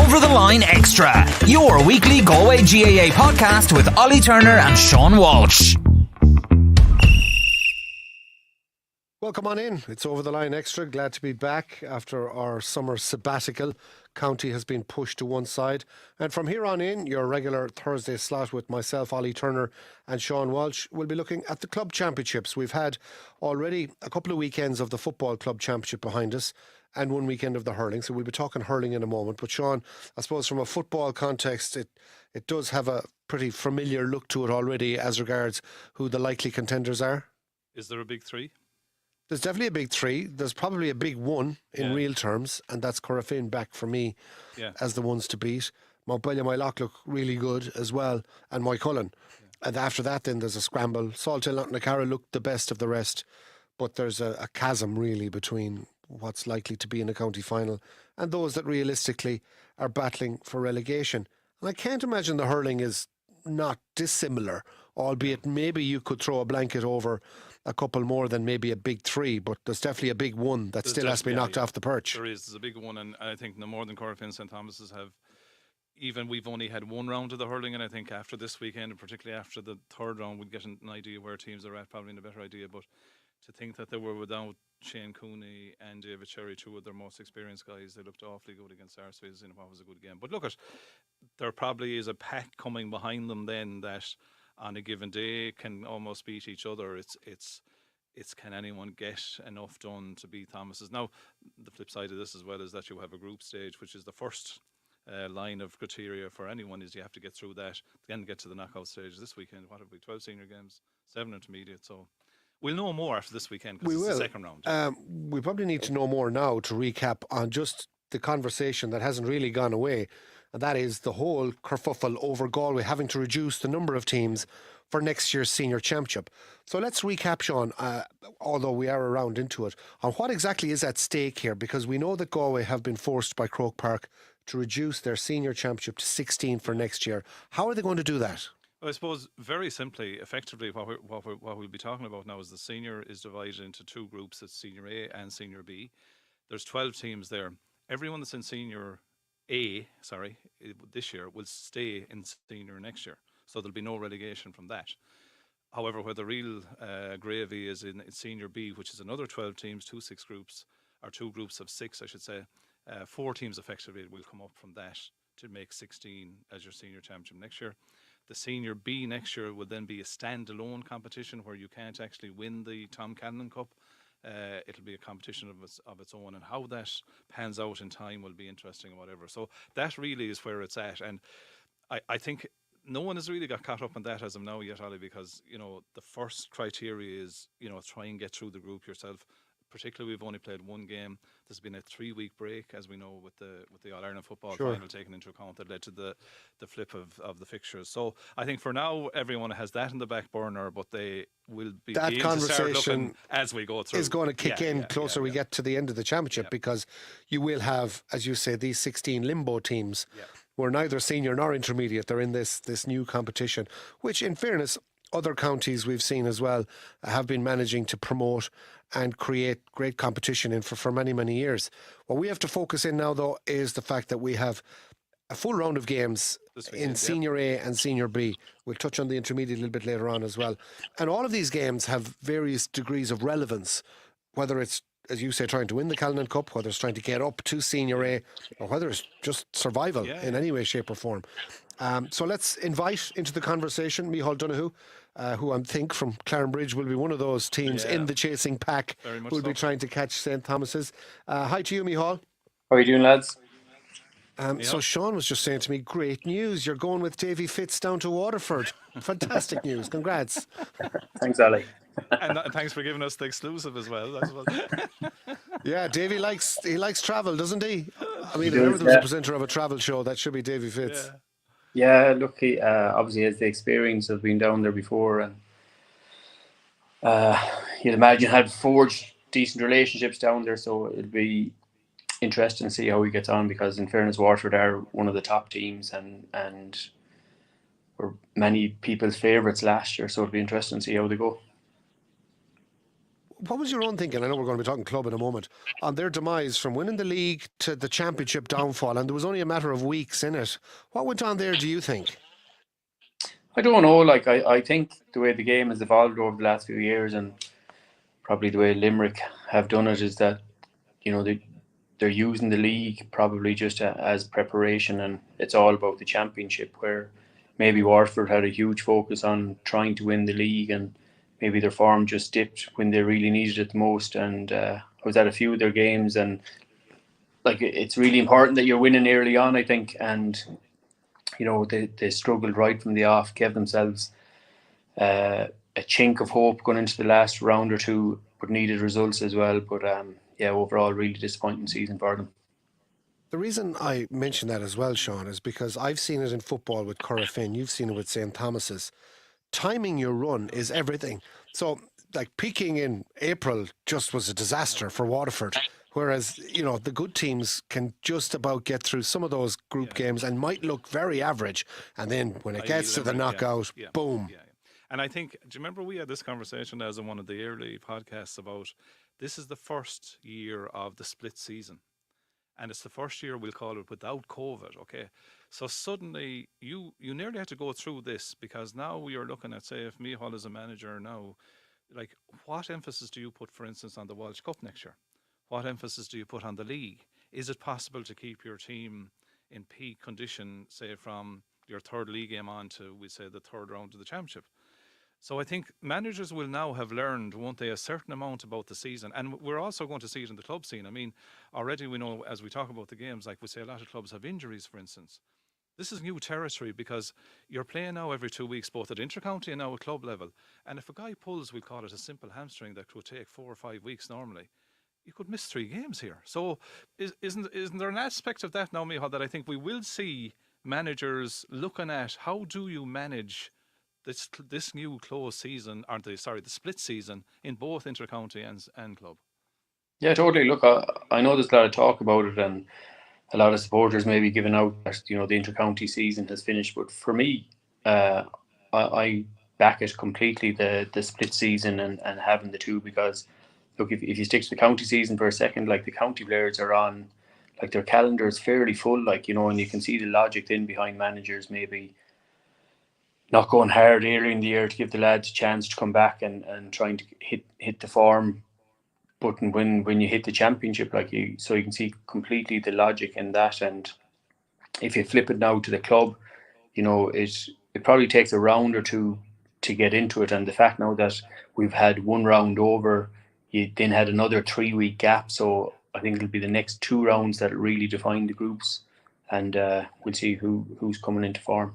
Over the Line Extra, your weekly Galway GAA podcast with Ollie Turner and Sean Walsh. Welcome on in. It's Over the Line Extra. Glad to be back after our summer sabbatical. County has been pushed to one side. And from here on in, your regular Thursday slot with myself, Ollie Turner and Sean Walsh, will be looking at the club championships. We've had already a couple of weekends of the football club championship behind us and one weekend of the hurling. So we'll be talking hurling in a moment. But Sean, I suppose from a football context, it does have a pretty familiar look to it already as regards who the likely contenders are. Is there a big three? There's definitely a big three. There's probably a big one in real terms, and that's Corofin back for me as the ones to beat. Montpellier, Moylock look really good as well, and Moycullen. And after that, then there's a scramble. Salthill, Knocknacarra look the best of the rest, but there's a chasm really between what's likely to be in a county final and those that realistically are battling for relegation. And I can't imagine the hurling is not dissimilar, albeit maybe you could throw a blanket over a couple more than maybe a big three, but there's definitely a big one that still has to be knocked off the perch. There's a big one, and I think no more than Corofin, St. Thomas's have, even we've only had one round of the hurling, and I think after this weekend, and particularly after the third round, we'd get an idea where teams are at, probably in a better idea. But to think that they were without Shane Cooney and David Cherry, two of their most experienced guys, they looked awfully good against Sarsfields in what was a good game. But look, there probably is a pack coming behind them then that on a given day can almost beat each other. It's can anyone get enough done to beat Thomas's? Now, the flip side of this as well is that you have a group stage, which is the first line of criteria for anyone, is you have to get through that, then get to the knockout stage. This weekend, what have we, 12 senior games, 7 intermediate, so we'll know more after this weekend because it's the second round. We probably need to know more now to recap on just the conversation that hasn't really gone away, and that is the whole kerfuffle over Galway having to reduce the number of teams for next year's senior championship. So let's recap, Sean, although we are around into it, on what exactly is at stake here, because we know that Galway have been forced by Croke Park to reduce their senior championship to 16 for next year. How are they going to do that? Well, I suppose very simply, effectively, what we'll be talking about now is the senior is divided into two groups. It's Senior A and Senior B. There's 12 teams there. Everyone that's in Senior A, this year will stay in Senior next year. So there'll be no relegation from that. However, where the real gravy is in Senior B, which is another 12 teams, two groups of 6, I should say. 4 teams effectively will come up from that to make 16 as your senior championship next year. The Senior B next year will then be a standalone competition where you can't actually win the Tom Cannon Cup. It'll be a competition of its own, and how that pans out in time will be interesting or whatever. So that really is where it's at, and I think no one has really got caught up on that as of now yet, Ollie, because the first criteria is try and get through the group yourself. Particularly, we've only played one game. There's been a 3-week break, as we know, with the All Ireland football final taken into account, that led to the flip of the fixtures. So I think for now everyone has that in the back burner, but they will be that conversation as we go through. Is going to kick in closer we get to the end of the championship, because you will have, as you say, these 16 limbo teams who are neither senior nor intermediate. They're in this new competition, which, in fairness, other counties we've seen as well have been managing to promote and create great competition in for many, many years. What we have to focus in now, though, is the fact that we have a full round of games in Senior A and Senior B. We'll touch on the intermediate a little bit later on as well. And all of these games have various degrees of relevance, whether it's, as you say, trying to win the Callanan Cup, whether it's trying to get up to Senior A, or whether it's just survival in any way, shape or form. So let's invite into the conversation Micheal Donoghue, who I think from Clarenbridge will be one of those teams in the chasing pack who will be trying to catch St. Thomas's. Hi to you, Micheal. How are you doing, lads? So Sean was just saying to me, great news, you're going with Davy Fitz down to Waterford. Fantastic news, congrats. Thanks, Ali. And thanks for giving us the exclusive as well. Yeah, Davy likes travel, doesn't he? I mean, if ever there was a presenter of a travel show, that should be Davy Fitz. Yeah, look, he obviously has the experience of being down there before, and you'd imagine had forged decent relationships down there, so it'll be interesting to see how he gets on, because in fairness, Waterford are one of the top teams and were many people's favourites last year, so it'll be interesting to see how they go. What was your own thinking? I know we're going to be talking club in a moment, on their demise from winning the league to the championship downfall, and there was only a matter of weeks in it. What went on there, do you think? I don't know. Like I think the way the game has evolved over the last few years, and probably the way Limerick have done it, is that they're using the league probably just as preparation, and it's all about the championship. Where maybe Waterford had a huge focus on trying to win the league, and maybe their form just dipped when they really needed it the most. And I was at a few of their games, and like it's really important that you're winning early on, I think. And they struggled right from the off, gave themselves a chink of hope going into the last round or two, but needed results as well. But overall, really disappointing season for them. The reason I mention that as well, Sean, is because I've seen it in football with Corofin. You've seen it with St. Thomas's. Timing your run is everything. So, like, peaking in April just was a disaster for Waterford. Whereas, the good teams can just about get through some of those group games and might look very average. And then when it gets to the knockout, boom. Yeah. And I think, do you remember we had this conversation as in one of the early podcasts about this is the first year of the split season. And it's the first year, we'll call it, without COVID, okay? So suddenly, you nearly have to go through this, because now we are looking at, say, if Micheal is a manager now, like, what emphasis do you put, for instance, on the Walsh Cup next year? What emphasis do you put on the league? Is it possible to keep your team in peak condition, say, from your third league game on to, we say, the third round of the championship? So I think managers will now have learned, won't they, a certain amount about the season. And we're also going to see it in the club scene. I mean, already we know, as we talk about the games, like we say, a lot of clubs have injuries, for instance. This is new territory, because you're playing now every 2 weeks, both at intercounty and now at club level. And if a guy pulls, we call it a simple hamstring that could take 4 or 5 weeks normally, you could miss 3 games here. So isn't there an aspect of that now, Micheal, that I think we will see managers looking at how do you manage this new closed season, the split season in both intercounty and club? Yeah, totally. Look, I know there's a lot of talk about it, and a lot of supporters may be giving out that the intercounty season has finished. But for me, I back it completely, the split season and having the two, because look, if you stick to the county season for a second, like the county players are on, like their calendar is fairly full, and you can see the logic then behind managers maybe not going hard early in the year to give the lads a chance to come back and trying to hit the form button when you hit the championship, so you can see completely the logic in that. And if you flip it now to the club, it probably takes a round or two to get into it. And the fact now that we've had one round over, you then had another 3-week gap. So I think it'll be the next 2 rounds that really define the groups, and we'll see who's coming into form.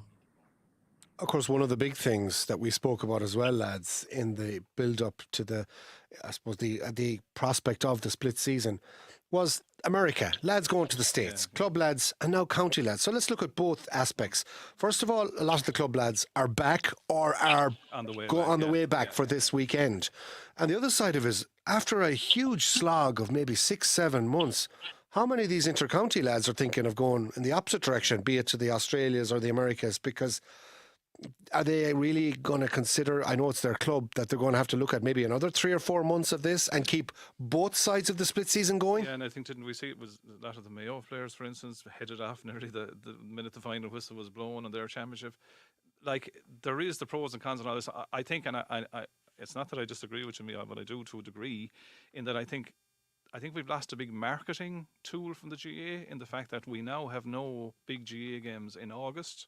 Of course, one of the big things that we spoke about as well, lads, in the build-up to the prospect of the split season, was America. Lads going to the States, club lads and now county lads. So let's look at both aspects. First of all, a lot of the club lads are back or are on the way back for this weekend. And the other side of it is, after a huge slog of maybe 6-7 months, how many of these intercounty lads are thinking of going in the opposite direction, be it to the Australias or the Americas? Because are they really going to consider, I know it's their club, that they're going to have to look at maybe another 3 or 4 months of this and keep both sides of the split season going? Yeah, and I think, didn't we see it was a lot of the Mayo players, for instance, headed off nearly the minute the final whistle was blown on their championship. Like, there is the pros and cons and all this. I think, and I it's not that I disagree with you, Micheal, but I do to a degree, in that I think we've lost a big marketing tool from the GA, in the fact that we now have no big GA games in August.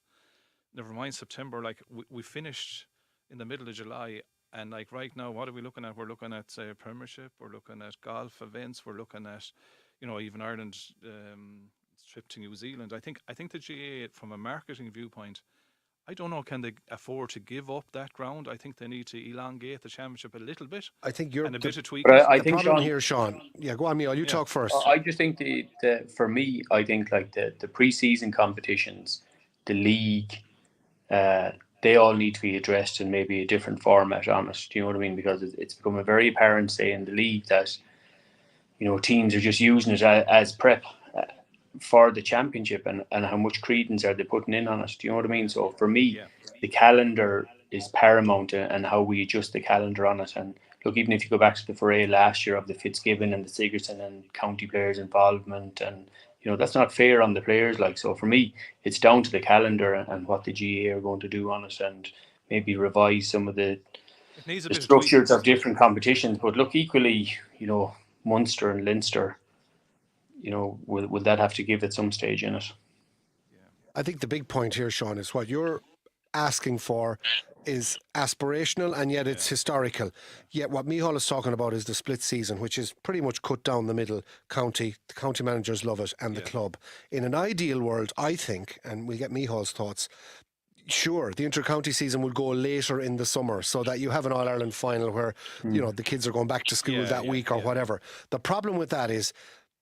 Never mind September. Like, we finished in the middle of July, and like right now, what are we looking at? We're looking at, say, a Premiership. We're looking at golf events. We're looking at, even Ireland's trip to New Zealand. I think the GA, from a marketing viewpoint, I don't know, can they afford to give up that ground? I think they need to elongate the championship a little bit. I think you're and a bit of tweaking. But I the think, problem Sean, here, Sean. Yeah, go on, Micheal. You talk first. I just think for me, I think like the pre-season competitions, the league, they all need to be addressed in maybe a different format on it. Do you know what I mean? Because it's become very apparent, say, in the league that teams are just using it as prep for the championship, and how much credence are they putting in on it? Do you know what I mean? So for me, the calendar is paramount, and how we adjust the calendar on it. And look, even if you go back to the foray last year of the Fitzgibbon and the Sigerson and county players' involvement, and that's not fair on the players. Like, so for me, it's down to the calendar and what the GA are going to do on it, and maybe revise some of the It needs a the bit of tweaking. structures of different competitions. But look, equally, Munster and Leinster, will that have to give at some stage in it? I think the big point here, Sean, is what you're asking for is aspirational, and yet it's historical. Yet what Micheal is talking about is the split season, which is pretty much cut down the middle. The county managers love it, and the club. In an ideal world, I think, and we'll get Micheal's thoughts, sure, the inter-county season will go later in the summer so that you have an All-Ireland final where, the kids are going back to school that week or whatever. The problem with that is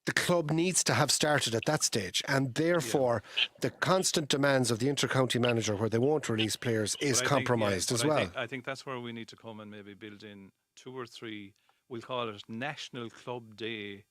the club needs to have started at that stage, and therefore the constant demands of the inter-county manager where they won't release players is compromised as well. I think that's where we need to come and maybe build in 2 or 3, we'll call it National Club Day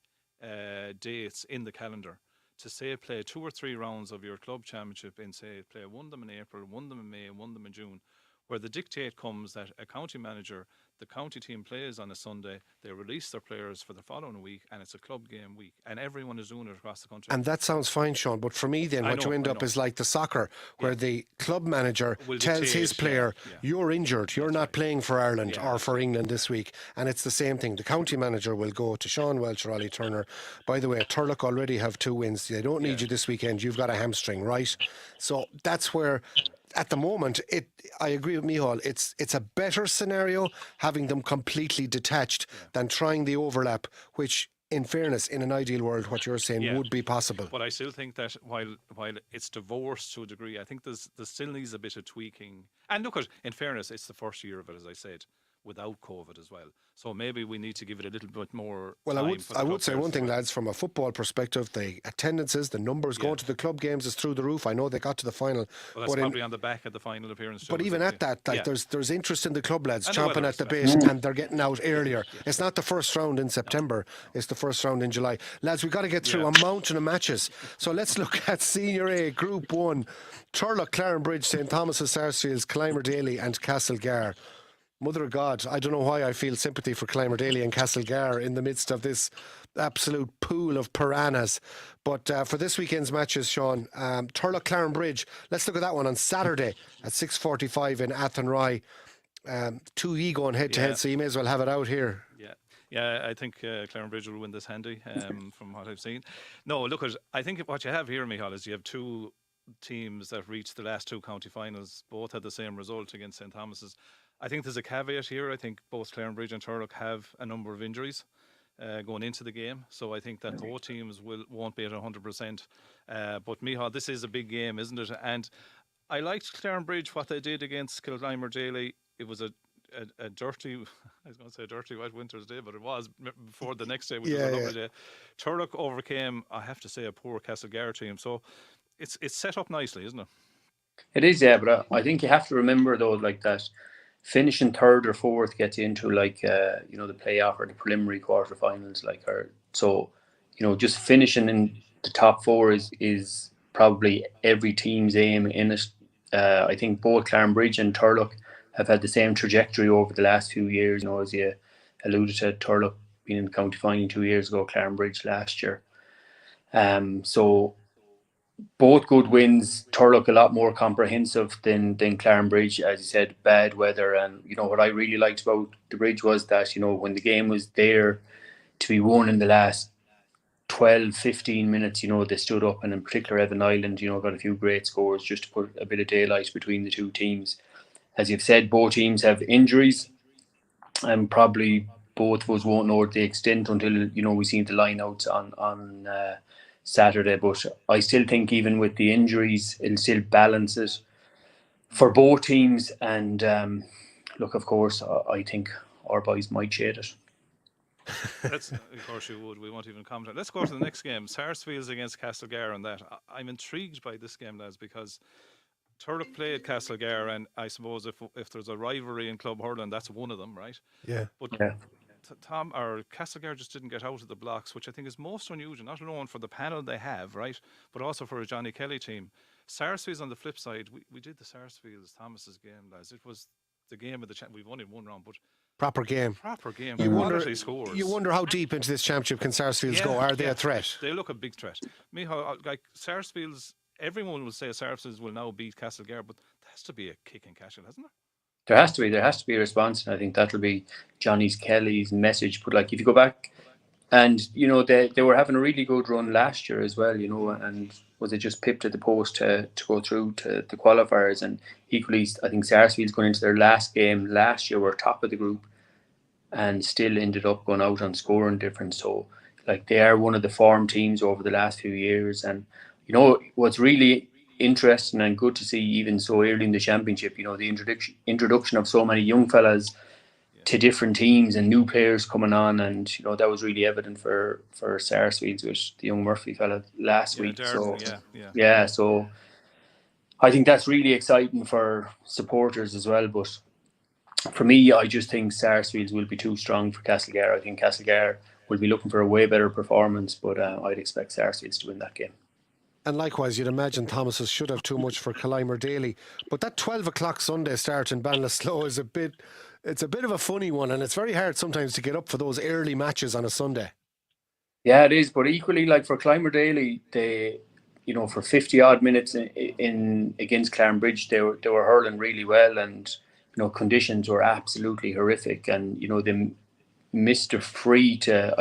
dates in the calendar, to say play 2 or 3 rounds of your club championship and say play one of them in April, one of them in May, and one of them in June, where the dictate comes that a county manager, the county team plays on a Sunday, they release their players for the following week, and it's a club game week, and everyone is doing it across the country. And that sounds fine, Sean, but for me then what you end up is like the soccer, where the club manager tells his player, you're injured, you're not playing for Ireland or for England this week. And it's the same thing. The county manager will go to Sean Welch or Ollie Turner. By the way, Turlock already have 2 wins. They don't need you this weekend. You've got a hamstring, right? So that's where, at the moment, I agree with Micheal. It's a better scenario having them completely detached than trying the overlap, which, in fairness, in an ideal world, what you're saying would be possible. But I still think that while it's divorced to a degree, I think there still needs a bit of tweaking. And look, in fairness, it's the first year of it, as I said, without COVID as well. So maybe we need to give it a little bit more Well, time I would say one thing, lads, from a football perspective, the attendances, the numbers going to the club games is through the roof. I know they got to the final. Well, that's probably on the back of the final appearance. But even at that, there's interest in the club lads chomping at the bit, and they're getting out earlier. It's not the first round in September, it's the first round in July. Lads, we've got to get through a mountain of matches. So let's look at Senior A, Group 1. Turlock, Clarenbridge, St Thomas's, Sarsfields, Clymer Daly and Castlegar. Mother of God, I don't know why I feel sympathy for Clymer Daly and Castlegar in the midst of this absolute pool of piranhas. But for this weekend's matches, Sean, Turlock, Clarenbridge, let's look at that one on Saturday at 6:45 in Athenry. 2E going head-to-head, so you may as well have it out here. Yeah, I think Clarenbridge will win this handy from what I've seen. No, look, I think what you have here, Micheal, is you have 2 teams that reached the last 2 county finals. Both had the same result against St Thomas's. I think there's a caveat here. I think both Clarenbridge and Turlock have a number of injuries going into the game. So I think that both teams won't be at 100%. But Micheal, this is a big game, isn't it? And I liked Clarenbridge, what they did against Clymer Daly. It was a dirty, I was going to say dirty White Winter's Day, but it was before the next day, which was a lovely day. Turlock overcame, I have to say, a poor Castlegar team. So it's set up nicely, isn't it? It is, yeah, but I think you have to remember, though, like that finishing 3rd or 4th gets you into the playoff or the preliminary quarterfinals, so just finishing in the top 4 is probably every team's aim in it. I think both Clarenbridge and Turlock have had the same trajectory over the last few years. As you alluded to, Turlock being in the county final 2 years ago, Clarenbridge last year. So both good wins. Turlock a lot more comprehensive than Clarenbridge, as you said, bad weather. And what I really liked about the Bridge was that when the game was there to be won in the last 12-15 minutes, they stood up, and in particular Evan Island got a few great scores just to put a bit of daylight between the 2 teams. As you've said, both teams have injuries, and probably both of us won't know the extent until we see the lineouts on Saturday. But I still think even with the injuries, it'll still balance it for both teams. And look, of course, I think our boys might shade it. Of course you would. We won't even comment. Let's go to the next game. Sarsfields against Castlegar on that. I'm intrigued by this game, lads, because Turlock played Castlegar, and I suppose if there's a rivalry in club hurling, that's one of them, right? Yeah. But Castlegar just didn't get out of the blocks, which I think is most unusual, not alone for the panel they have, right, but also for a Johnny Kelly team. Sarsfields on the flip side, we did the Sarsfields Thomas's game, lads. It was the game of the we've won in one round, but Proper game. Quality scores. You wonder how deep into this championship can Sarsfields go? Are they a threat? They look a big threat. Micheal, like Sarsfields, everyone will say Sarsfields will now beat Castlegar, but there has to be a kick in Cashel, hasn't there? There has to be a response, and I think that'll be Johnny's Kelly's message. But like, if you go back, and they were having a really good run last year as well, and was it just pipped at the post to go through to the qualifiers? And equally, I think Sarsfield's going into their last game last year were top of the group, and still ended up going out on scoring difference. So like, they are one of the form teams over the last few years, and what's really interesting and good to see even so early in the championship, the introduction of so many young fellas to different teams and new players coming on, and that was really evident for Sarsfields with the young Murphy fella last week. Darren, So I think that's really exciting for supporters as well. But for me, I just think Sarsfields will be too strong for Castlegar. I think Castlegar will be looking for a way better performance, but I'd expect Sarsfields to win that game. And likewise, you'd imagine Thomas's should have too much for Clymer Daly. But that 12 o'clock Sunday start in Ballinasloe is a bit of a funny one, and it's very hard sometimes to get up for those early matches on a Sunday. Yeah, it is. But equally, like for Clymer Daly, they, for 50 odd minutes in against Clarenbridge, they were hurling really well, and conditions were absolutely horrific, and they missed a free to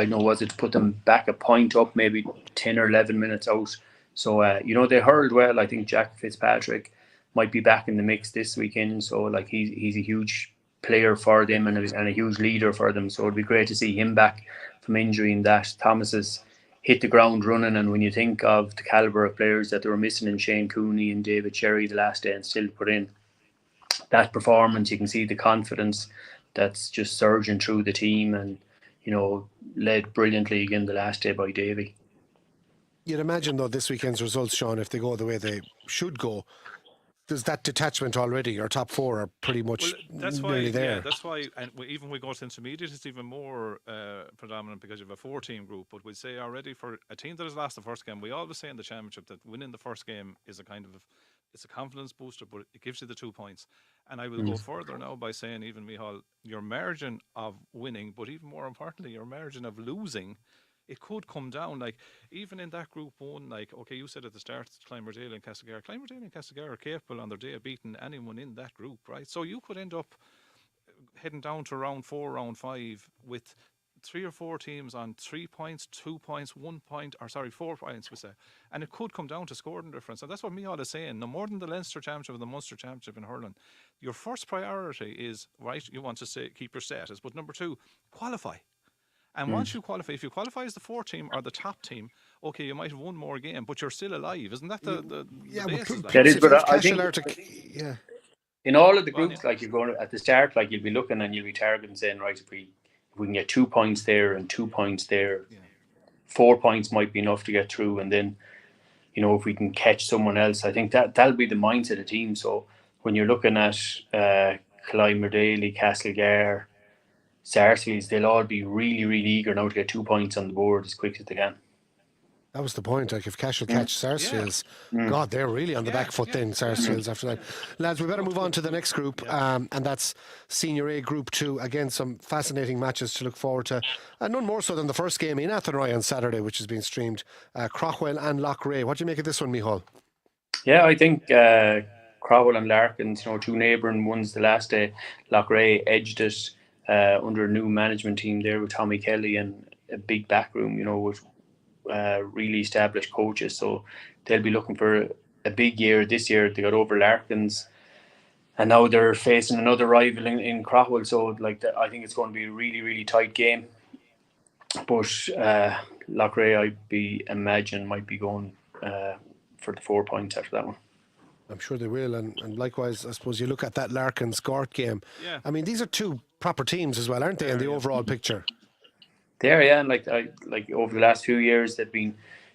put them back a point up, maybe 10 or 11 minutes out. So, they hurled well. I think Jack Fitzpatrick might be back in the mix this weekend. So, like, he's a huge player for them and a huge leader for them. So, it'd be great to see him back from injury, and that Thomas has hit the ground running. And when you think of the calibre of players that they were missing in Shane Cooney and David Cherry the last day, and still put in that performance, you can see the confidence that's just surging through the team, and, led brilliantly again the last day by Davy. You'd imagine, though, this weekend's results, Sean, if they go the way they should go, there's that detachment already. Your top four are pretty much nearly there. Yeah, that's why, and even we go to intermediate, it's even more predominant because you have a 4-team group. But we'd say already for a team that has lost the first game, we always say in the championship that winning the first game is it's a confidence booster, but it gives you the 2 points. And I will go further now by saying, even Micheal, your margin of winning, but even more importantly, your margin of losing, it could come down. Like, even in that Group 1, like, okay, you said at the start, Clymer Daly and Castlegar. Clymer Daly and Castlegar are capable on their day of beating anyone in that group, right? So you could end up heading down to round 4, round 5 with 3 or 4 teams on 3 points, 2 points, 1 point, 4 points, we say. And it could come down to scoring difference. And that's what Micheal is saying. No more than the Leinster Championship and the Munster Championship in hurling. Your first priority is, right, you want to keep your status. But number 2, qualify. And once you qualify, if you qualify as the 4th team or the top team, okay, you might have won more game, but you're still alive. Isn't that the basis? That is, but I think in all of the groups, like, you're going at the start, like, you'll be looking and you'll be targeting, saying, right, if we can get 2 points there and 2 points there, 4 points might be enough to get through. And then, if we can catch someone else, I think that'll be the mindset of the team. So when you're looking at Clymer Daly, Castlegar, Sarsfields, they'll all be really, really eager now to get 2 points on the board as quick as they can. That was the point. Like, if Cashel catch Sarsfields, God, they're really on the back foot then, Sarsfields, after that. Lads, we better move on to the next group, and that's Senior A Group 2. Again, some fascinating matches to look forward to. And none more so than the first game in Athenry on Saturday, which has been streamed. Craughwell and Loughrea. What do you make of this one, Micheal? Yeah, I think Craughwell and Larkins, 2 neighbouring ones the last day. Loughrea edged it under a new management team there with Tommy Kelly and a big back room, with really established coaches. So they'll be looking for a big year this year. They got over Larkins, and now they're facing another rival in Craughwell. So, like, I think it's going to be a really, really tight game. But Loughrea, imagine, might be going for the 4 points after that one. I'm sure they will, and likewise, I suppose you look at that Larkins-Gort game. Yeah. I mean, these are 2 proper teams as well, aren't they, in the overall picture? They are, yeah. And like over the last few years, they've been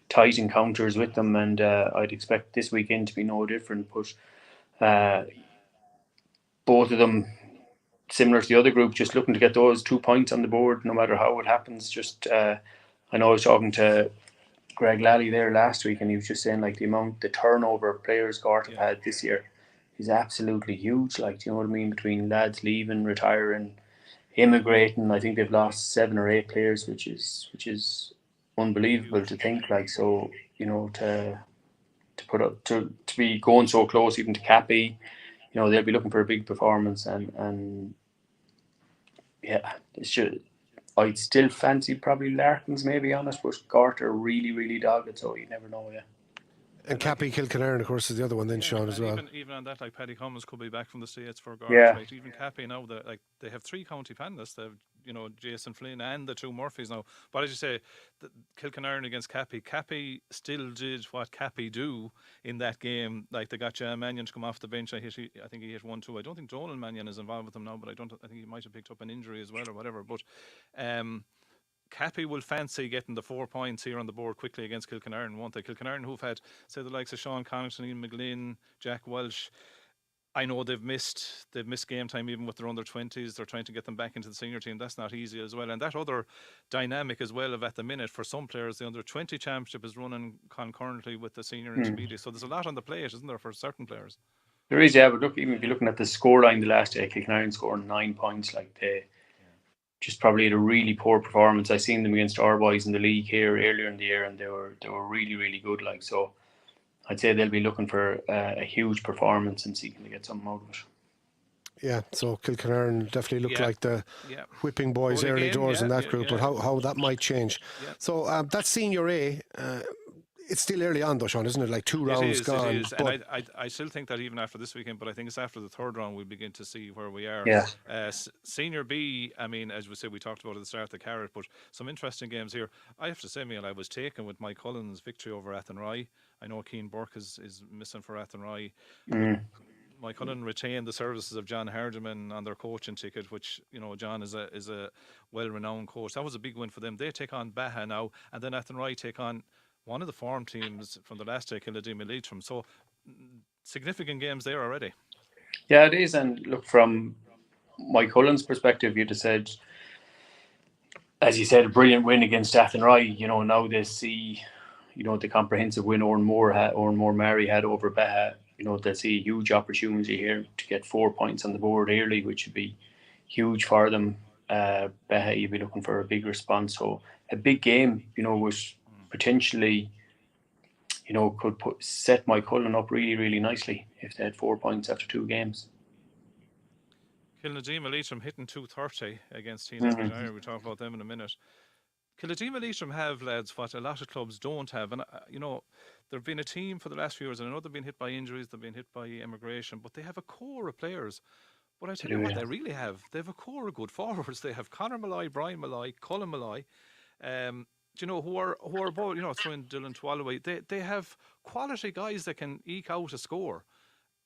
tight encounters with them, and I'd expect this weekend to be no different. But both of them, similar to the other group, just looking to get those 2 points on the board, no matter how it happens. Just I know I was talking to Greg Lally there last week, and he was just saying, like, the turnover players Gort have had this year is absolutely huge. Like, do you know what I mean? Between lads leaving, retiring, immigrating, I think they've lost 7 or 8 players, which is unbelievable to think. Like, so, you know, to put up to be going so close even to Cappy, you know, they'll be looking for a big performance, and yeah, it's just, I'd still fancy probably Larkins, maybe honest, but Garter really, really dogged, so you never know. Yeah, And Cappy Kilkenarn, of course, is the other one then, Sean, as well. Even on that, like Paddy Cummins could be back from the States for guards, yeah, right? Even Cappy now, they have 3 county finalists. They have, you know, Jason Flynn and the 2 Murphys now. But as you say, Kilkenarn against Cappy, Cappy still did what Cappy do in that game. Like, they got Mannion to come off the bench. I think he hit 1-2. I don't think Donal Mannion is involved with them now, but I think he might have picked up an injury as well or whatever. But Cappy will fancy getting the 4 points here on the board quickly against Kilkenarn, won't they? Kilkenarn, who've had, say, the likes of Sean Connaughton, Ian McGlynn, Jack Welsh. I know they've missed game time even with their under 20s. They're trying to get them back into the senior team. That's not easy as well. And that other dynamic as well of, at the minute, for some players, the under 20 championship is running concurrently with the senior intermediate. So there's a lot on the plate, isn't there, for certain players? there is. Yeah, but look, even if you're looking at the scoreline the last day, Kilkenarn scoring 9 points. Like, they just probably had a really poor performance. I seen them against our boys in the league here earlier in the year, and they were really, really good. Like, so I'd say they'll be looking for a huge performance and seeking to get something out of it. Yeah, so Kilkenarn definitely look like the whipping boys Goal early again, doors in that group, but how that might change. Yeah. So that's Senior A. It's still early on though, Sean, isn't it? Like 2 rounds gone. It is. And I still think that even after this weekend, but I think it's after the 3rd round we'll begin to see where we are. Yeah. Senior B, I mean, as we said, we talked about at the start, the carrot, but some interesting games here. I have to say, Micheal, I was taken with Mike Cullen's victory over Athenry. I know Keane Burke is missing for Athenry. Mike Cullen retained the services of John Hardiman on their coaching ticket, which, you know, John is a well-renowned coach. That was a big win for them. They take on Baha now, and then Athenry take on one of the form teams from the last day, Killadee Leitrim. So significant games there already. Yeah, it is. And look, from Mike Cullen's perspective, you'd have said, as you said, a brilliant win against Athenry. You know, now they see, you know, the comprehensive win Oran Mary had over Baha. You know, they see a huge opportunity here to get 4 points on the board early, which would be huge for them. Baha, you'd be looking for a big response. So a big game, you know, was potentially, you know, could set Mike Cullen up really, really nicely if they had 4 points after 2 games. Killadee Leitrim hitting 230 against Team Aberdeen. We'll talk about them in a minute. Killadee Leitrim have, lads, what a lot of clubs don't have. And, you know, they've been a team for the last few years, and I know they've been hit by injuries, they've been hit by immigration, but they have a core of players. But I tell you what, they really have. They have a core of good forwards. They have Conor Malloy, Brian Malloy, Colin Malloy, you know, who are both, you know, throwing Dylan Twalloway. They have quality guys that can eke out a score.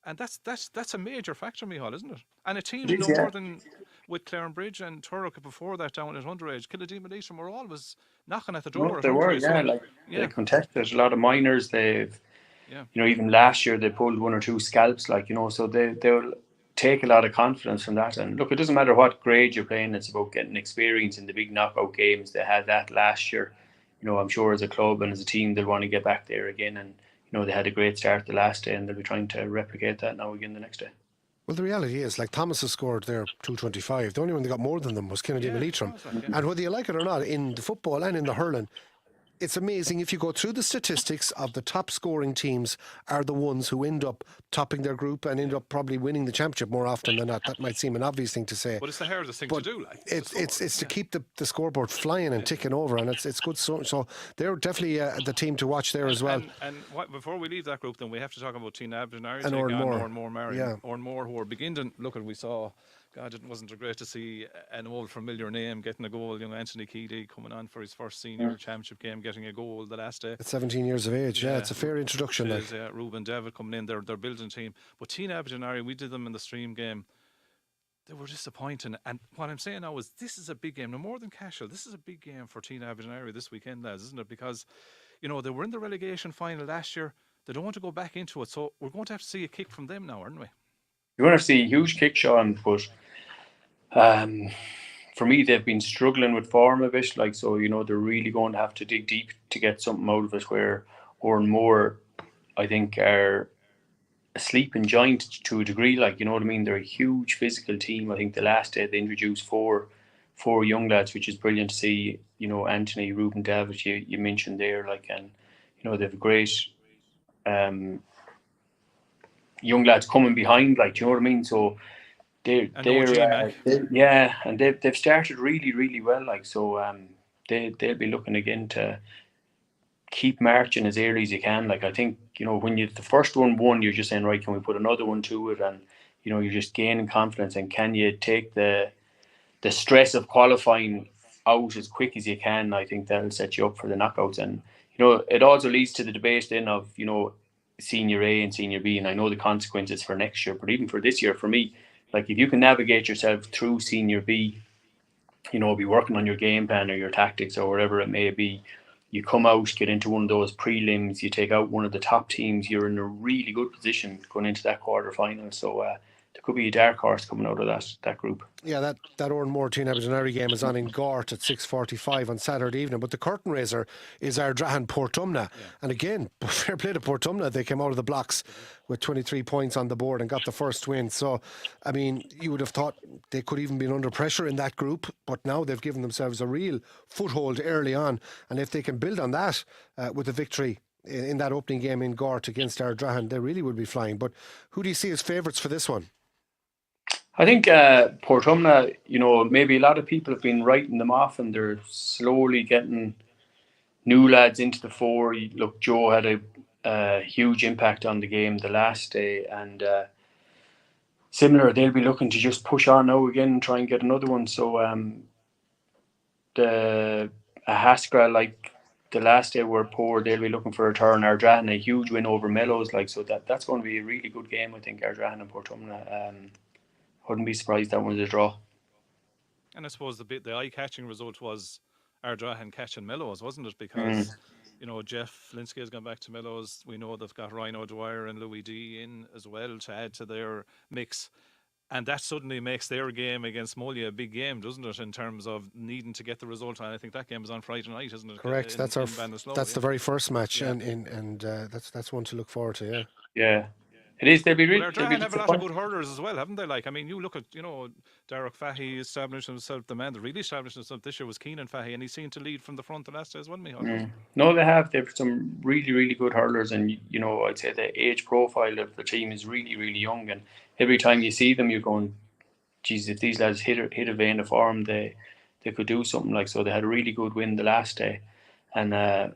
And that's a major factor, Micheal, isn't it? And a team more than with Clarenbridge and Turrick before that down at underage. Killadee Leitrim were always knocking at the door. No, they were, they contested a lot of minors. They've, you know, even last year they pulled 1 or 2 scalps, like, you know, so they'll take a lot of confidence from that. And look, it doesn't matter what grade you're playing, it's about getting experience in the big knockout games. They had that last year. You know, I'm sure as a club and as a team they'll want to get back there again, and you know, they had a great start the last day and they'll be trying to replicate that now again the next day. Well, the reality is, like, Thomas has scored there 225. The only one that got more than them was Kennedy Leitrim. And whether you like it or not, in the football and in the hurling, it's amazing if you go through the statistics of the top scoring teams are the ones who end up topping their group and end up probably winning the championship more often than not. That might seem an obvious thing to say, but it's the hardest thing to do. Like, it's to keep the scoreboard flying and ticking over, and it's good. So they're definitely the team to watch there as well. And before we leave that group, then we have to talk about Team Aberdeen and Oran Mor, Oran Mor, who are beginning. Look, at we saw. God, it wasn't great to see an old familiar name getting a goal. Young Anthony Keeley coming on for his first senior championship game, getting a goal the last day. At 17 years of age, it's a fair introduction. It is, Ruben David coming in, they're building team. But Team Aberdeen, we did them in the stream game. They were disappointing. And what I'm saying now is this is a big game. No more than Cashel, this is a big game for Team Aberdeen this weekend, lads, isn't it? Because, you know, they were in the relegation final last year. They don't want to go back into it. So we're going to have to see a kick from them now, aren't we? You're going to see a huge kick, Sean, but for me, they've been struggling with form a bit. Like, so, you know, they're really going to have to dig deep to get something out of it, where Oran Mor, I think, are a sleeping giant to a degree. Like, you know what I mean? They're a huge physical team. I think the last day they introduced four young lads, which is brilliant to see. You know, Anthony, Ruben, David, you mentioned there, like, and you know they've a great young lads coming behind. Like, do you know what I mean? So And OG Mac. yeah, and they've started really really well. Like, so they'll be looking again to keep marching as early as you can. Like, I think, you know, when you the first one won, you're just saying, right, can we put another one to it? And you know, you're just gaining confidence. And can you take the stress of qualifying out as quick as you can? I think that'll set you up for the knockouts. And you know, it also leads to the debate then of, you know, senior A and senior B. And I know the consequences for next year, but even for this year, for me, like, if you can navigate yourself through senior B, you know, be working on your game plan or your tactics or whatever it may be. You come out, get into one of those prelims, you take out one of the top teams, you're in a really good position going into that quarter final. So there could be a dark horse coming out of that group. Yeah, that Oranmore Teen Aberdeen game is on in Gort at 6:45 on Saturday evening. But the curtain raiser is Ardrahan Portumna. Yeah. And again, fair play to Portumna. They came out of the blocks with 23 points on the board and got the first win. So, I mean, you would have thought they could even been under pressure in that group. But now they've given themselves a real foothold early on. And if they can build on that with a victory in that opening game in Gort against Ardrahan, they really will be flying. But who do you see as favourites for this one? I think Portumna, you know, maybe a lot of people have been writing them off and they're slowly getting new lads into the fore. Look, Joe had a huge impact on the game the last day, and similar, they'll be looking to just push on now again and try and get another one. So the Haskra, like the last day were poor, they'll be looking for a turn. Ardrahan, a huge win over Mellows, like, so that's going to be a really good game, I think. Ardrahan and Portumna. Wouldn't be surprised that one's a draw. And I suppose the eye-catching result was Ardrahan catching Mellows, wasn't it? Because you know, Jeff Linsky has gone back to Mellows. We know they've got Ryan O'Dwyer and Louis D in as well to add to their mix. And that suddenly makes their game against Molia a big game, doesn't it, in terms of needing to get the result? And I think that game is on Friday night, isn't it? Correct. That's the very first match, and that's one to look forward to. Yeah. Yeah. It is. They'll be really. Ardrahan have a lot of good hurlers as well, haven't they? Like, I mean, you look at, you know, Derek Fahy established himself. The man that really established himself this year was Keenan Fahy, and he seemed to lead from the front the last day as well, Micheal. No, they have. They've some really good hurlers, and you know, I'd say the age profile of the team is really young. And every time you see them, you're going, geez, if these lads hit a vein of form, they could do something. Like, so they had a really good win the last day, and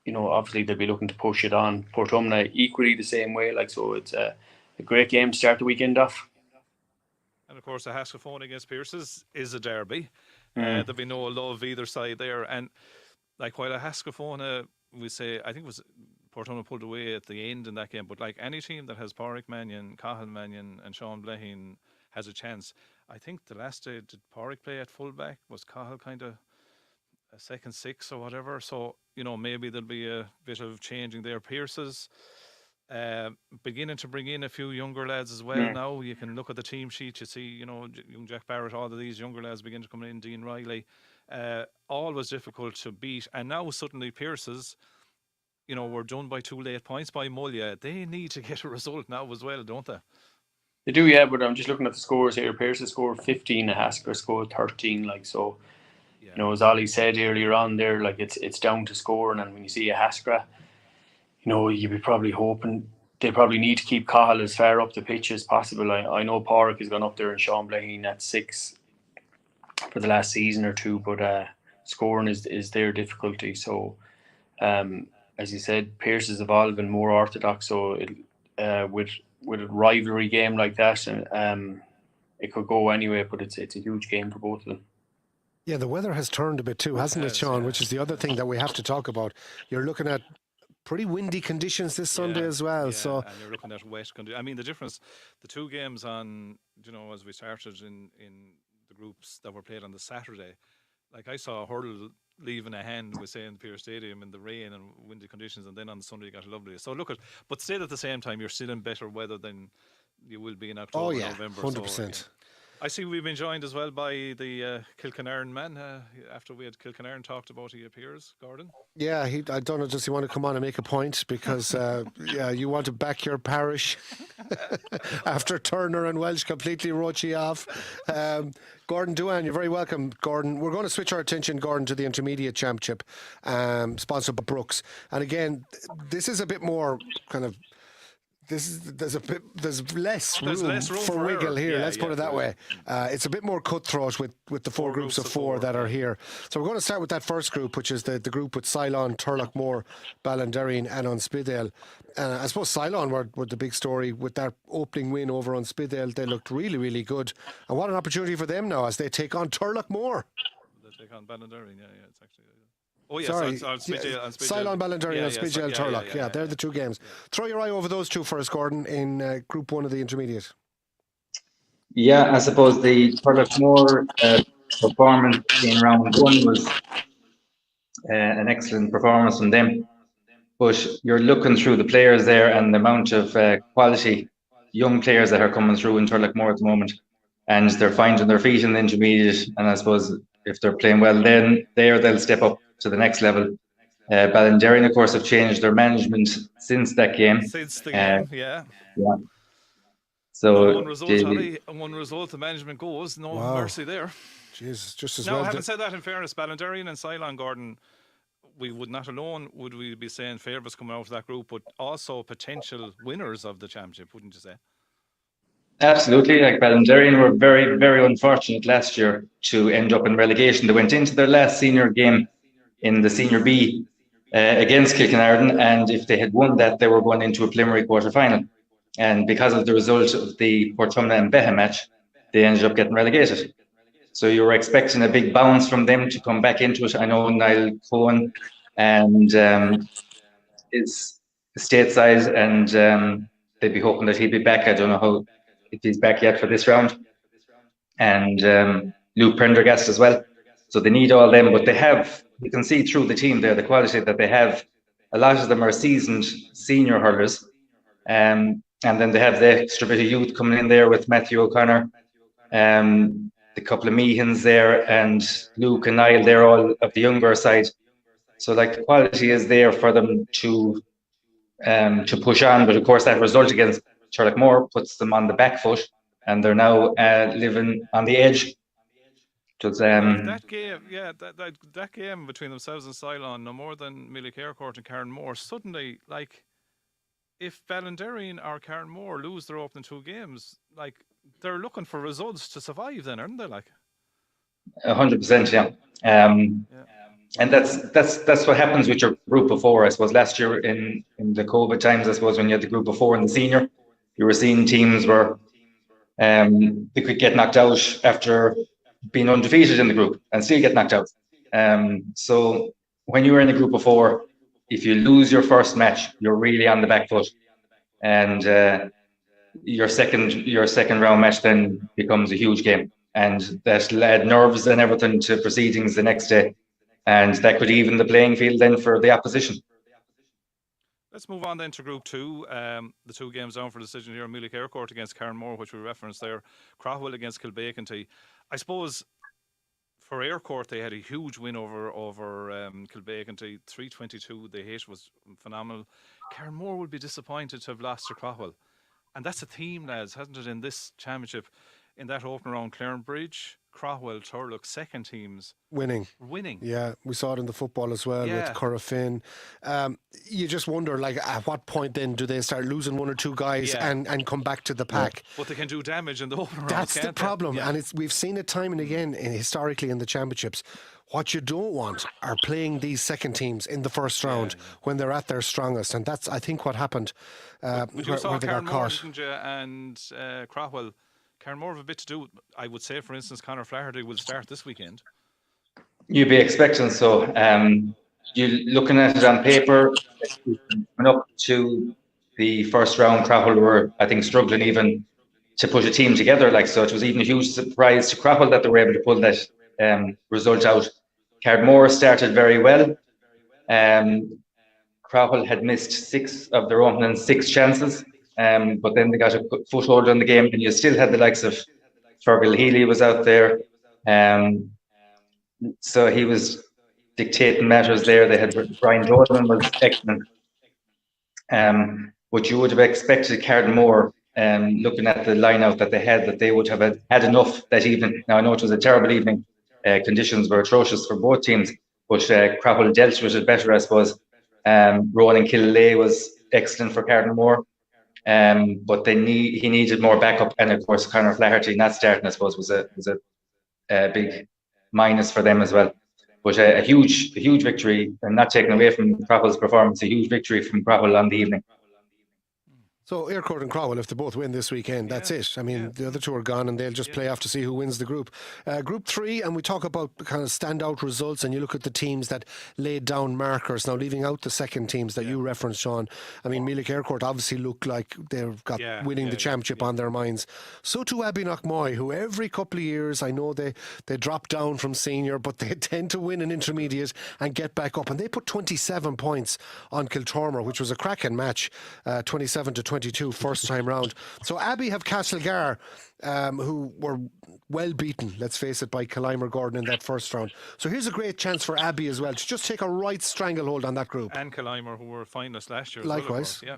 you know, obviously they'll be looking to push it on. Portumna equally the same way. Like, so it's a great game to start the weekend off. And of course, the Haskafona against Pearses is a derby. There'll be no love either side there. And like, while a Haskafona, we say, I think it was Portumna pulled away at the end in that game, but like any team that has Pádraig Mannion, Cathal Mannion and Sean Blaheen has a chance. I think the last day, did Pádraig play at fullback? Was Cathal kind of a second six or whatever? So, you know, maybe there'll be a bit of changing there. Pearses beginning to bring in a few younger lads as well now. You can look at the team sheet, you see, you know, young Jack Barrett, all of these younger lads begin to come in, Dean Riley. Always difficult to beat. And now suddenly Pearses, you know, were done by 2 late points by Mulla. They need to get a result now as well, don't they? They do, yeah, but I'm just looking at the scores here. Pearses scored 15, Haskra scored 13, like, so. Yeah. You know, as Ollie said earlier on there, like, it's down to scoring, and when you see a Haskra, you know, you'd be probably hoping they probably need to keep Cathal as far up the pitch as possible. I know Pádraig has gone up there and Sean Blaheen at 6 for the last season or two, but scoring is their difficulty. So, as you said, Pearse is evolving more orthodox. So with a rivalry game like that, and it could go anyway. But it's a huge game for both of them. Yeah, the weather has turned a bit too, hasn't it, Sean? Yeah. Which is the other thing that we have to talk about. You're looking at pretty windy conditions this Sunday as well. Yeah, so, and you're looking at wet conditions. I mean, the difference, the 2 games on, you know, as we started in the groups that were played on the Saturday, like I saw Hurl leaving a hand, we say, in the Pearse Stadium in the rain and windy conditions, and then on the Sunday you got lovely. So look at, but still at the same time, you're still in better weather than you will be in October, November. 100%. I see we've been joined as well by the Kilkenarn man. After we had Kilkenarn talked about, he appears. Gordon? Yeah, I don't know, does he want to come on and make a point? Because, you want to back your parish after Turner and Welsh completely wrote you off. Gordon Duane, you're very welcome, Gordon. We're going to switch our attention, Gordon, to the Intermediate Championship, sponsored by Brooks. And again, this is a bit more kind of... There's less room for wiggle here. Let's put it that way. It's a bit more cutthroat with the four groups of four that are here. So we're going to start with that first group, which is the group with Ceylon, Turlough, Ballinderreen and Unspidale. I suppose Ceylon were the big story with that opening win over Unspidale. They looked really, really good. And what an opportunity for them now as they take on Turlough. They take on Ballindereen, it's actually... Oh, yes, sorry. Ceylon, Ballindereen and Spidale, Turlough. Yeah, they're the two games. Throw your eye over those two for us, Gordon, in Group 1 of the Intermediate. Yeah, I suppose the Turlough performance in round 1 was an excellent performance from them. But you're looking through the players there and the amount of quality young players that are coming through in Turlough at the moment. And they're finding their feet in the Intermediate. And I suppose if they're playing well, then they'll step up to the next level. Ballindereen, of course, have changed their management since that game. Since the game, yeah. So one result, the management goes. No mercy there. Jesus, just as now, well. Having said that, in fairness, Ballindereen and Ceylon, Gordon, we would not alone would we be saying favourites coming out of that group, but also potential winners of the championship, wouldn't you say? Absolutely. Like Ballindereen were very, very unfortunate last year to end up in relegation. They went into their last senior game in the Senior B against Kilkenarden, and if they had won that, they were going into a preliminary quarter-final. And because of the result of the Portumna and Beha match, they ended up getting relegated. So you were expecting a big bounce from them to come back into it. I know Niall Cohen and is stateside, and they'd be hoping that he'd be back. I don't know if he's back yet for this round. And Luke Prendergast as well. So they need all them, but they have, you can see through the team there, the quality that they have. A lot of them are seasoned senior hurlers. And then they have the extra bit of youth coming in there with Matthew O'Connor, the couple of Meehans there, and Luke and Niall, they're all of the younger side. So like the quality is there for them to push on. But of course that result against Turlough puts them on the back foot, and they're now living on the edge. That game between themselves and Ceylon, no more than Micheal Donoghue and Carnmore, suddenly, like, if Ballindereen or Carnmore lose their opening 2 games, like, they're looking for results to survive then, aren't they? Like 100%, yeah. And that's what happens with your group of 4. I suppose last year in the COVID times, I suppose when you had the group of 4 in the senior, you were seeing teams where they could get knocked out after being undefeated in the group and still get knocked out. So when you were in a group of 4, if you lose your first match, you're really on the back foot, and your second round match then becomes a huge game, and that'll add nerves and everything to proceedings the next day, and that could even the playing field then for the opposition. Let's move on then to Group 2. The 2 games down for decision here: Micheal Donoghue against Carnmore, which we referenced there, Craughwell against Kilbeaconty. I suppose for Aircourt, they had a huge win over Kilbeaconty, 3-22. The hit was phenomenal. Carnmore would be disappointed to have lost to Craughwell. And that's a theme, lads, hasn't it, in this championship? In that opening round, Clarenbridge, Craughwell, Turlough, second teams winning. Yeah, we saw it in the football as well with Corofin. You just wonder, like, at what point then do they start losing 1 or 2 guys and come back to the pack? But they can do damage in the opening round. That's the problem, and we've seen it time and again historically in the championships. What you don't want are playing these second teams in the first round when they're at their strongest, and that's, I think, what happened where they got caught. And Craughwell. Carnmore have a bit to do. I would say, for instance, Conor Flaherty will start this weekend. You'd be expecting so. You looking at it on paper, coming up to the first round, Craughwell were, I think, struggling even to put a team together. Like, so it was even a huge surprise to Craughwell that they were able to pull that result out. Cardmore started very well. Craughwell had missed 6 of their opening 6 chances. But then they got a foothold on the game, and you still had the likes of Fergal Healy was out there. So he was dictating matters there. They had Brian Dolan was excellent. But you would have expected Cardamore, looking at the line-out that they had, that they would have had enough that evening. Now, I know it was a terrible evening. Conditions were atrocious for both teams, but Crapple dealt with it better, I suppose. Ronan Killelea was excellent for Cardamore, but he needed more backup, and of course Conor Flaherty not starting, I suppose, was a big minus for them as well. But a huge victory, and not taken away from Crapple's performance, a huge victory from Crapple on the evening. So Aircourt and Crowell, if they both win this weekend, that's it. I mean, the other two are gone, and they'll just play off to see who wins the group. Group 3, and we talk about kind of standout results, and you look at the teams that laid down markers. Now, leaving out the second teams that you referenced, Sean, I mean, Meelick Aircourt obviously look like they've got winning the championship on their minds. So too Abbey Knockmoy, who every couple of years, I know they drop down from senior, but they tend to win an intermediate and get back up. And they put 27 points on Kiltormer, which was a cracking match, 27-22 first time round. So Abbey have Castlegar, who were well beaten, let's face it, by Killimer Gordon in that first round. So here's a great chance for Abbey as well to just take a right stranglehold on that group. And Killimer, who were finalists last year. Likewise. Well,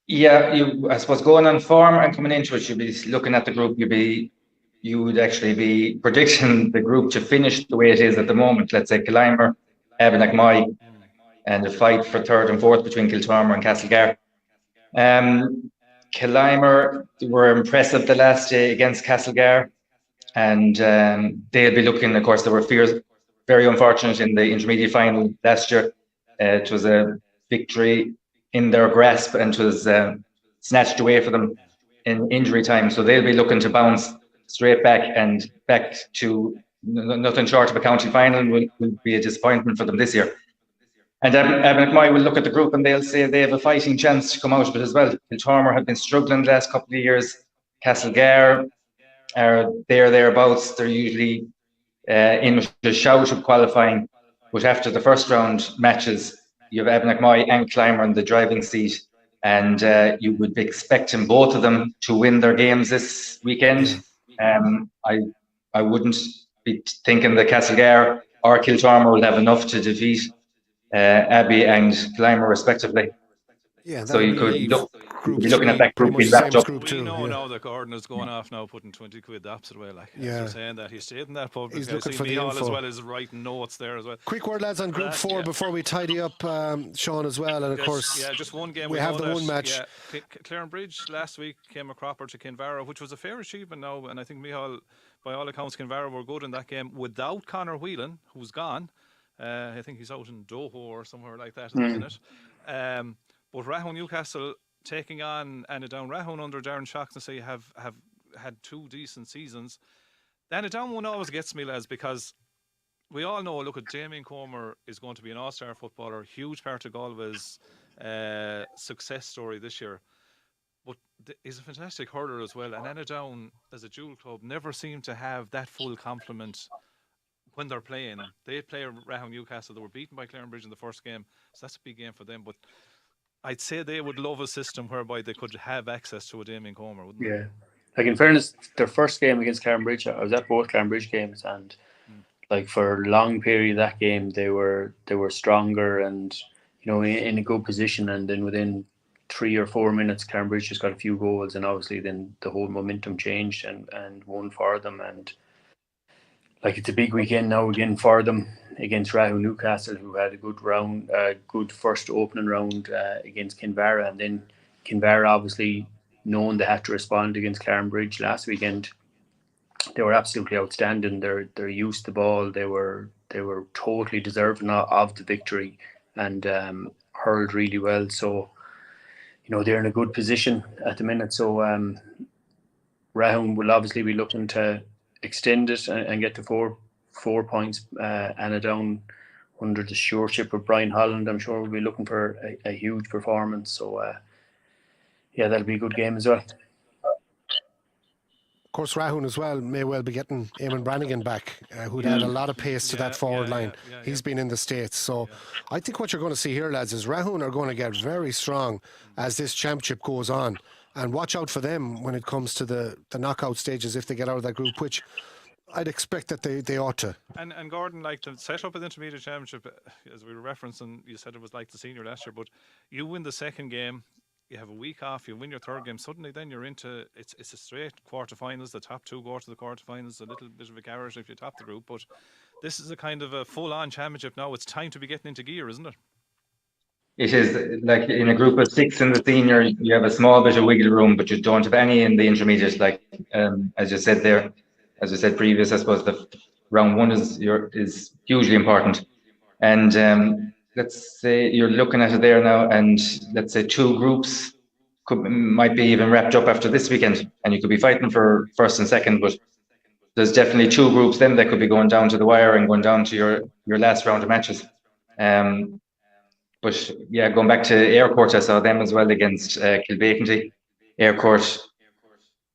Yeah, I suppose going on form and coming into it, you'd be looking at the group, you would actually be predicting the group to finish the way it is at the moment. Let's say Killimer, Abbey Knockmoy, and the fight for third and fourth between Kiltormer and Castlegar. Killimer were impressive the last day against Castlegar, and they'll be looking, of course, there were fears, very unfortunate in the intermediate final last year. It was a victory in their grasp, and it was snatched away for them in injury time. So they'll be looking to bounce straight back to nothing short of a county final will be a disappointment for them this year. And Abbey Knockmoy will look at the group and they'll say they have a fighting chance to come out of it as well. Kiltormer have been struggling the last couple of years. Castlegar are thereabouts. They're usually in with a shout of qualifying. But after the first round matches, you have Abbey Knockmoy and Killimer in the driving seat. And you would be expecting both of them to win their games this weekend. I wouldn't be thinking that Castlegar or Kiltormer will have enough to defeat Abbey and Killimer respectively. Yeah, so you could be looking at that group being wrapped up. We know now that Gordon is going off now, putting 20 quid the opposite way. Like, you're saying that he stayed in that pub. He's looking for the info as well as writing notes there as well. Quick word, lads, on Group 4 before we tidy up, Sean, as well. And of course, just one game. We have the one match. Yeah, Clarenbridge last week came a cropper to Kinvara, which was a fair achievement now. And I think Micheal, by all accounts, Kinvara were good in that game without Conor Whelan, who's gone. I think he's out in Doho or somewhere like that, isn't it? But Rahon Newcastle taking on Anadown. Rahon under Darren Shaughnessy have had two decent seasons. The Anadown one always gets me, lads, because we all know, look, at Damien Comer is going to be an all-star footballer, huge part of Galway's success story this year. But he's a fantastic hurler as well. And Anadown, as a dual club, never seem to have that full complement when they're playing. They play Rahon Newcastle. They were beaten by Clarenbridge in the first game, so that's a big game for them. But I'd say they would love a system whereby they could have access to a Damien Comer, wouldn't they? Yeah. Like, in fairness, their first game against Clarenbridge, I was at both Clarenbridge games, and like for a long period of that game, they were stronger and, you know, in a good position. And then within 3 or 4 minutes, Clarenbridge just got a few goals, and obviously then the whole momentum changed and won for them. And like, it's a big weekend now again for them against Rahon Newcastle, who had a good round, good first opening round against Kinvara, and then Kinvara obviously known they had to respond against Clarenbridge last weekend. They were absolutely outstanding. They're used to the ball. They were totally deserving of the victory and hurled really well. So, you know, they're in a good position at the minute. So Rahon will obviously be looking to extend it and get to four points. Anadown, under the stewardship of Brian Holland, I'm sure we'll be looking for a huge performance. So yeah, that'll be a good game as well. Of course, Rahon as well may well be getting Eamon Brannigan back, who'd add a lot of pace to that forward line. He's been in the States. So I think what you're going to see here, lads, is Rahon are going to get very strong as this championship goes on. And watch out for them when it comes to the knockout stages if they get out of that group, which I'd expect that they ought to. And Gordon, like the setup of the intermediate championship, as we were referencing, you said it was like the senior last year, but you win the second game, you have a week off, you win your third game, suddenly then you're into it's a straight quarterfinals. The top two go to the quarterfinals, a little bit of a carrot if you top the group, but this is a kind of a full-on championship now. It's time to be getting into gear, isn't it? It is like in a group of 6 in the senior, you have a small bit of wiggle room, but you don't have any in the intermediate. Like as you said there, as I said previous, I suppose the round one is hugely important. And let's say you're looking at it there now, and let's say 2 groups might be even wrapped up after this weekend, and you could be fighting for first and second, but there's definitely 2 groups then that could be going down to the wire and going down to your last round of matches. But yeah, going back to Aircourt, I saw them as well against Kilbeaconty. Aircourt,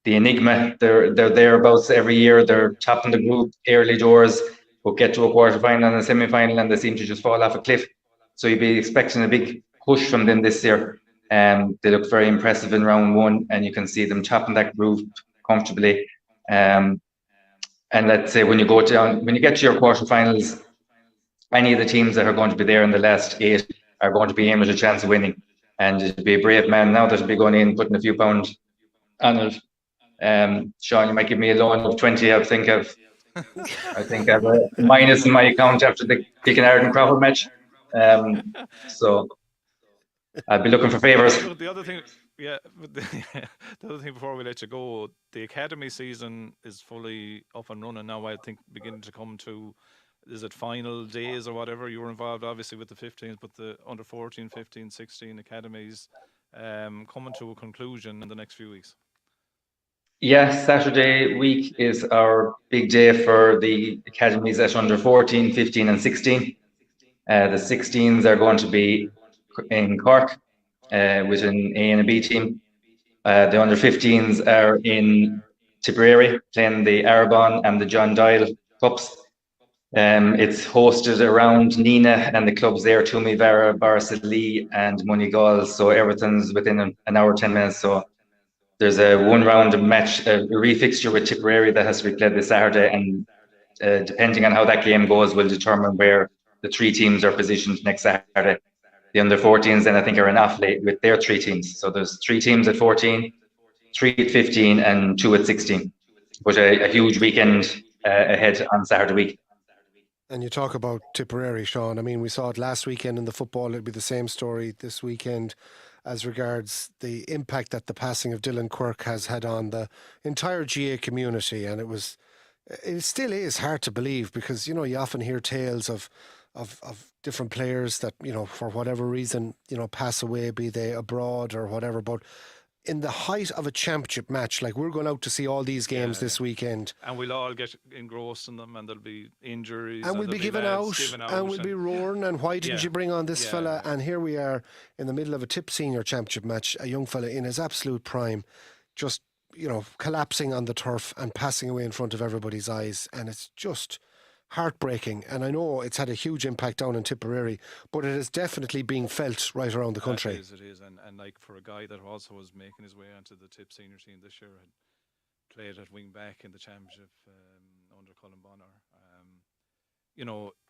the enigma, they're thereabouts every year. They're topping the group early doors, but get to a quarter-final and a semi-final, and they seem to just fall off a cliff. So you'd be expecting a big push from them this year. They look very impressive in round 1, and you can see them topping that group comfortably. And let's say when you get to your quarter-finals, any of the teams that are going to be there in the last 8 are going to be aiming at a chance of winning. And it'd be a brave man now that'll be going in, putting a few pounds on it. Sean, you might give me a loan of 20. I think I've a minus in my account after the Kilkenarden Crawford match. So I'll be looking for favours. The other thing, the other thing before we let you go, the academy season is fully up and running now. I think beginning to come to, is it final days or whatever? You were involved obviously with the 15s, but the under 14, 15, 16 academies coming to a conclusion in the next few weeks. Yeah, Saturday week is our big day for the academies at under 14, 15 and 16. The 16s are going to be in Cork with an A and a B team. The under 15s are in Tipperary playing the Arbonne and the John Doyle Cups. It's hosted around Nina and the clubs there, Toomevara, Barrasillee and Moneygall. So everything's within an hour, 10 minutes. So there's a 1 round of match, a refixture with Tipperary that has to be played this Saturday. And depending on how that game goes will determine where the 3 teams are positioned next Saturday. The under 14s then I think are an affiliate with their 3 teams. So there's 3 teams at 14, 3 at 15 and 2 at 16. But a huge weekend ahead on Saturday week. And you talk about Tipperary, Sean. I mean, we saw it last weekend in the football. It'll be the same story this weekend as regards the impact that the passing of Dylan Quirk has had on the entire GA community. And it still is hard to believe because, you often hear tales of different players that, for whatever reason, pass away, be they abroad or whatever. But in the height of a championship match, like we're going out to see all these games this weekend. And we'll all get engrossed in them and there'll be injuries. And we'll be given out and we'll be roaring. And why didn't you bring on this fella? And here we are in the middle of a tip senior championship match, a young fella in his absolute prime, just, collapsing on the turf and passing away in front of everybody's eyes. And it's just heartbreaking. And I know it's had a huge impact down in Tipperary, but it is definitely being felt right around the country. It is. And like for a guy that also was making his way onto the tip senior team this year and played at wing back in the championship under Colin Bonner,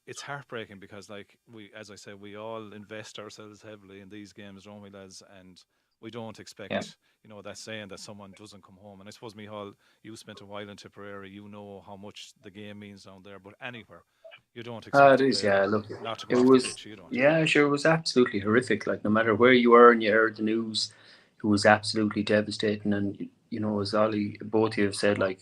it's heartbreaking because as I said, we all invest ourselves heavily in these games, don't we, lads? And we don't expect, that saying that someone doesn't come home. And I suppose, Micheal, you spent a while in Tipperary, you know how much the game means down there, but anywhere, you don't expect it is, look, not to go it off was, the pitch, you don't. Yeah, sure, it was absolutely horrific. Like, no matter where you were and you heard the news, it was absolutely devastating. And, as Ollie, both of you have said, like,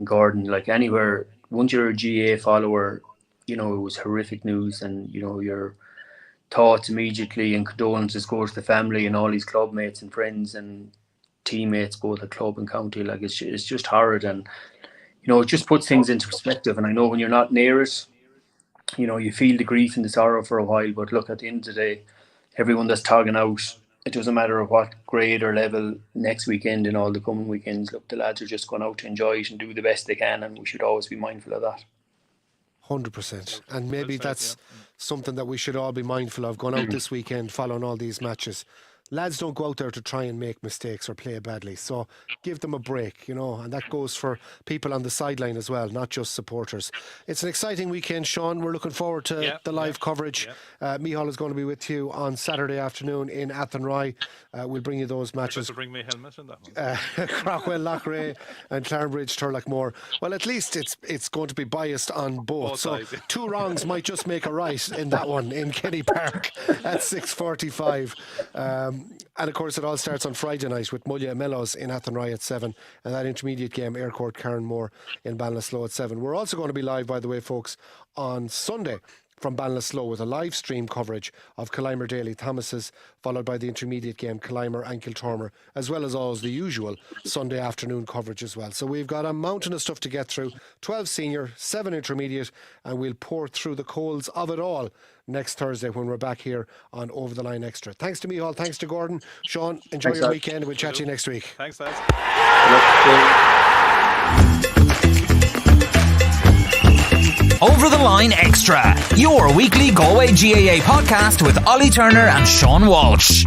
Gordon, like anywhere, once you're a GA follower, it was horrific news. And, your thoughts immediately and condolences go to the family and all his club mates and friends and teammates, both at club and county. Like, it's just horrid. And, it just puts things into perspective. And I know when you're not near it, you feel the grief and the sorrow for a while. But look, at the end of the day, everyone that's togging out, it doesn't matter of what grade or level next weekend and all the coming weekends. Look, the lads are just going out to enjoy it and do the best they can. And we should always be mindful of that. 100%. And maybe that's something that we should all be mindful of going out this weekend, following all these matches. lads don't go out there to try and make mistakes or play badly. So give them a break, and that goes for people on the sideline as well, not just supporters. It's an exciting weekend, Sean. We're looking forward to the live coverage. Micheal is going to be with you on Saturday afternoon in Athenry. We'll bring you those matches. To bring me a helmet in that one. Crockwell, Loughrea and Clarenbridge, Turlockmore. Well, at least it's going to be biased on both. So sides. 2 wrongs might just make a right in that one in Kenny Park at 6:45. And of course, it all starts on Friday night with Mulla Mellows in Athenry at 7, and that intermediate game, Aircourt Carnmore in Ballinasloe at 7. We're also going to be live, by the way, folks, on Sunday from Ballinasloe with a live stream coverage of Killimer Daly Thomas's, followed by the intermediate game Killimer and Kiltormer, as well as always the usual Sunday afternoon coverage as well. So we've got a mountain of stuff to get through. 12 senior, 7 intermediate, and we'll pour through the coals of it all next Thursday when we're back here on Over the Line Extra. Thanks to Micheal, thanks to Gordon. Sean, enjoy your weekend. We'll chat to you next week. Thanks, lads. Over the Line Extra, your weekly Galway GAA podcast with Ollie Turner and Sean Walsh.